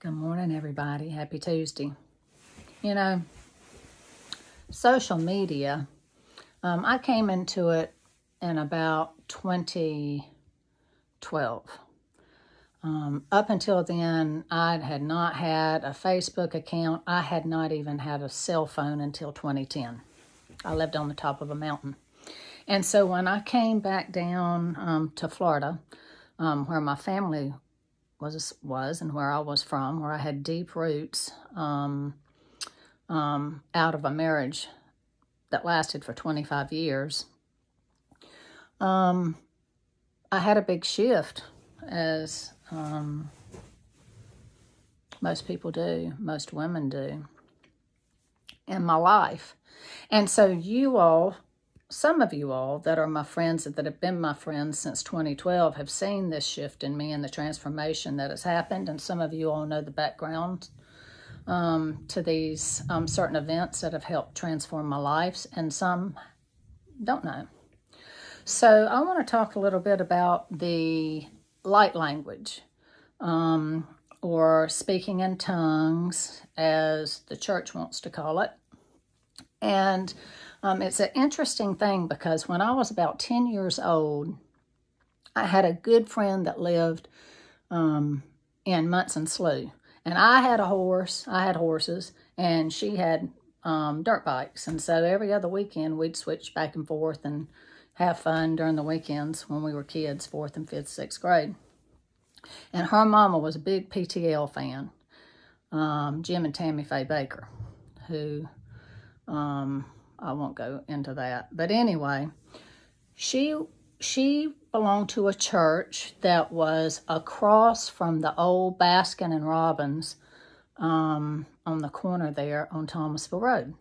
Good morning, everybody. Happy Tuesday. You know, social media, I came into it in about 2012. Up until then, I had not had a Facebook account. I had not even had a cell phone until 2010. I lived on the top of a mountain. And so when I came back down to Florida, where my family was and where I was from, where I had deep roots out of a marriage that lasted for 25 years, I had a big shift, as most people do, most women do, in my life. And so some of you all that are my friends, that have been my friends since 2012, have seen this shift in me and the transformation that has happened. And some of you all know the background to these certain events that have helped transform my life, and some don't know. So I want to talk a little bit about the light language, or speaking in tongues, as the church wants to call it. And it's an interesting thing because when I was about 10 years old, I had a good friend that lived in Munson Slough. And I had horses, and she had dirt bikes. And so every other weekend, we'd switch back and forth and have fun during the weekends when we were kids, 4th and 5th, 6th grade. And her mama was a big PTL fan, Jim and Tammy Faye Baker, who... I won't go into that. But anyway, she belonged to a church that was across from the old Baskin and Robbins on the corner there on Thomasville Road.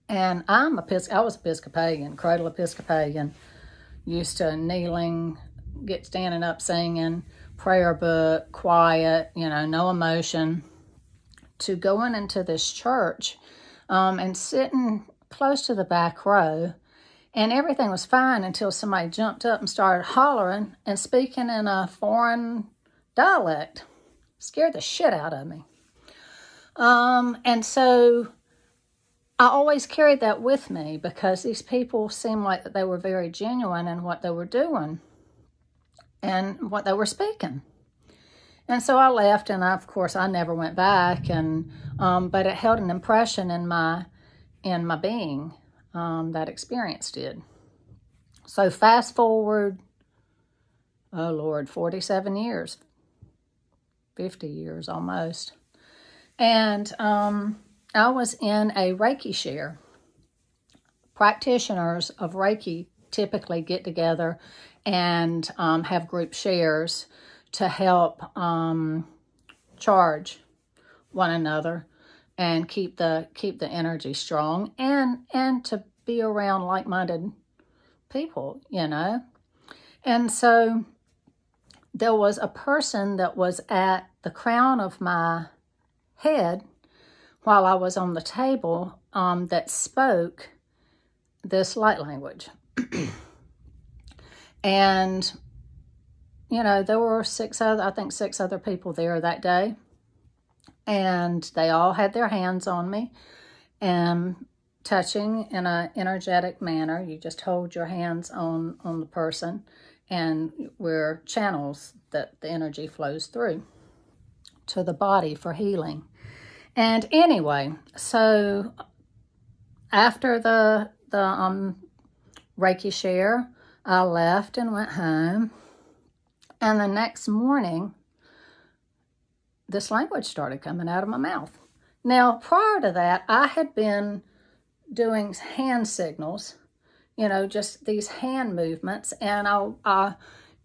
And I was Episcopalian, cradle Episcopalian, used to standing up singing, prayer book, quiet, no emotion, to going into this church and sitting close to the back row, and everything was fine until somebody jumped up and started hollering and speaking in a foreign dialect. Scared the shit out of me. And so I always carried that with me because these people seemed like that they were very genuine in what they were doing and what they were speaking. And so I left, and of course I never went back, but it held an impression in my being, that experience did. So fast forward, 47 years, 50 years almost. And I was in a Reiki share. Practitioners of Reiki typically get together and have group shares to help charge one another and keep the energy strong, and to be around like-minded people, And so there was a person that was at the crown of my head while I was on the table that spoke this light language. And, there were 6 other people there that day. And they all had their hands on me and touching in an energetic manner. You just hold your hands on the person, and we're channels that the energy flows through to the body for healing. And anyway, so after the Reiki share, I left and went home. And the next morning, this language started coming out of my mouth. Now, prior to that, I had been doing hand signals, just these hand movements, and I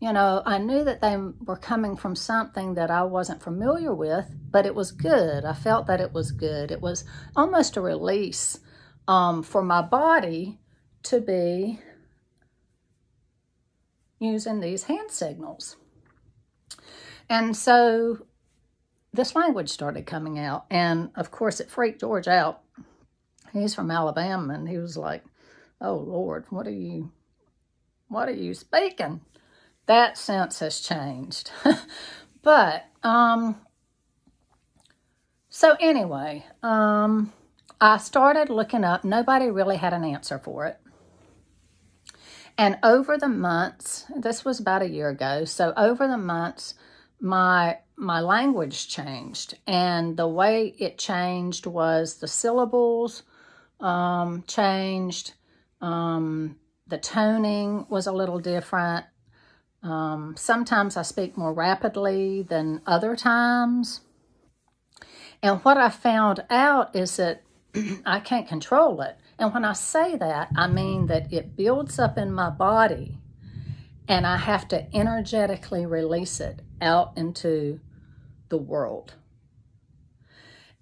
knew that they were coming from something that I wasn't familiar with, but it was good. I felt that it was good. It was almost a release for my body to be using these hand signals. And so this language started coming out, and of course it freaked George out. He's from Alabama, and he was like, "Oh Lord, what are you speaking?" That sense has changed. But So anyway, I started looking up. Nobody really had an answer for it. And over the months, this was about a year ago, so over the months, my language changed. And the way it changed was the syllables changed. The toning was a little different. Sometimes I speak more rapidly than other times. And what I found out is that I can't control it. And when I say that, I mean that it builds up in my body and I have to energetically release it out into the world.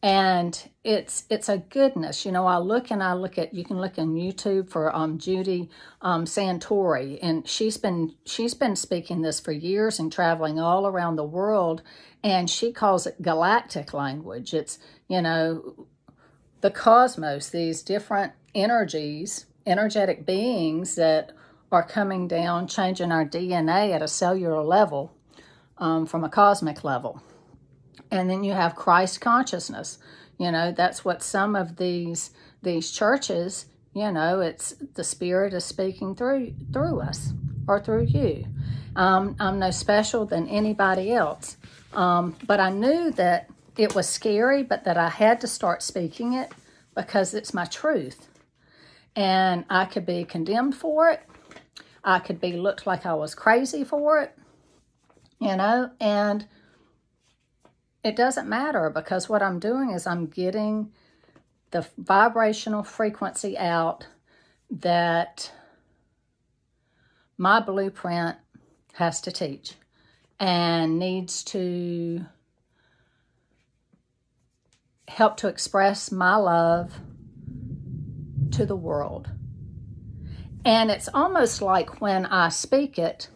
And it's a goodness. You know, I look at, you can look on YouTube for Judy Santori, and she's been speaking this for years and traveling all around the world, and she calls it galactic language. It's, you know, the cosmos, these different energies, energetic beings that are coming down, changing our DNA at a cellular level, from a cosmic level. And then you have Christ consciousness. You know, that's what some of these churches, you know, it's the Spirit is speaking through us or through you. I'm no special than anybody else. But I knew that it was scary, but that I had to start speaking it because it's my truth. And I could be condemned for it. I could be looked like I was crazy for it, you know, and it doesn't matter because what I'm doing is I'm getting the vibrational frequency out that my blueprint has to teach and needs to help to express my love to the world. And it's almost like when I speak it,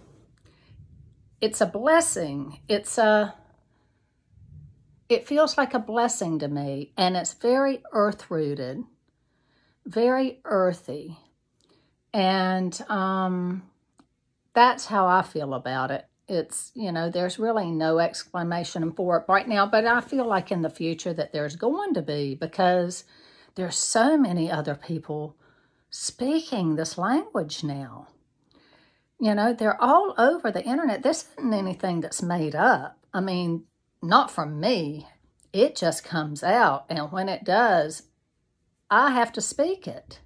it's a blessing. It feels like a blessing to me, and it's very earth-rooted, very earthy. And that's how I feel about it. It's, you know, there's really no explanation for it right now, but I feel like in the future that there's going to be, because there's so many other people speaking this language now. You know, they're all over the internet. This isn't anything that's made up. I mean, not from me. It just comes out. And when it does, I have to speak it.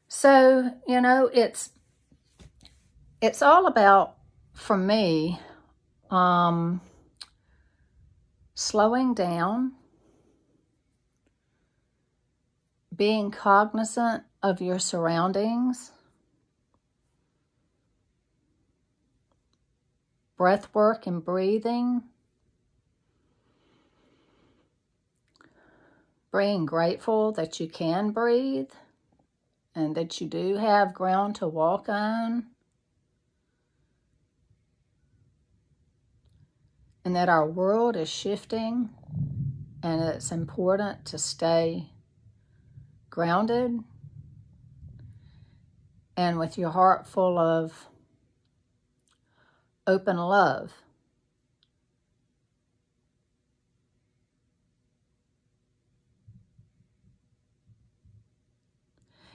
So, you know, it's all about, for me, slowing down, being cognizant of your surroundings, breath work and breathing, being grateful that you can breathe and that you do have ground to walk on, and that our world is shifting and it's important to stay grounded and with your heart full of open love.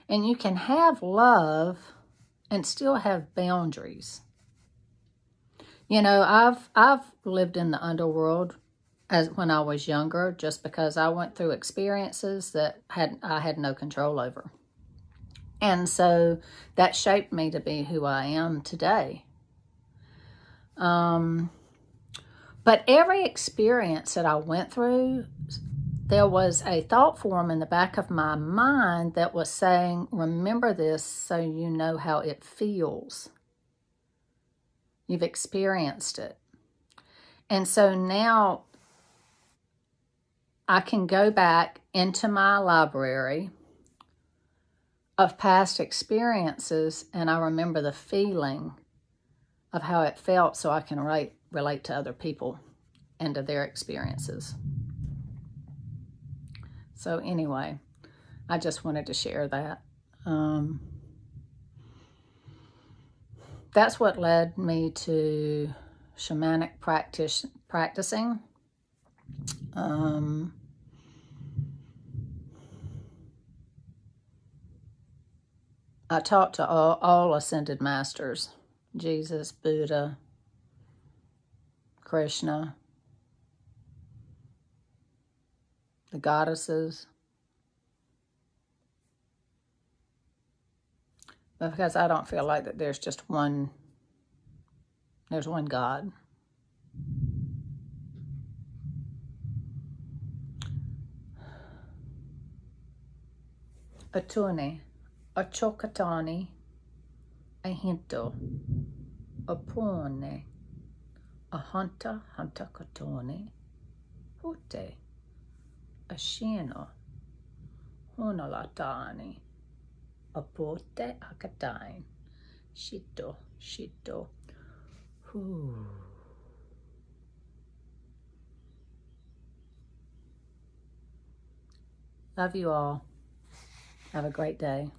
And you can have love and still have boundaries. You know, I've lived in the underworld when I was younger, just because I went through experiences that I had no control over. And so that shaped me to be who I am today. But every experience that I went through, there was a thought form in the back of my mind that was saying, remember this so you know how it feels. You've experienced it. And so now I can go back into my library of past experiences and I remember the feeling of how it felt so I can relate to other people and to their experiences. So anyway, I just wanted to share that. That's what led me to shamanic practicing. I talk to all ascended masters, Jesus, Buddha, Krishna, the goddesses, because I don't feel like that there's just one, there's one God. Atune, achokatani, ahinto, apone, ahanta hantakatone, hute, ashino, honalatani, apote akatain, shito, shito, hu. Love you all. Have a great day.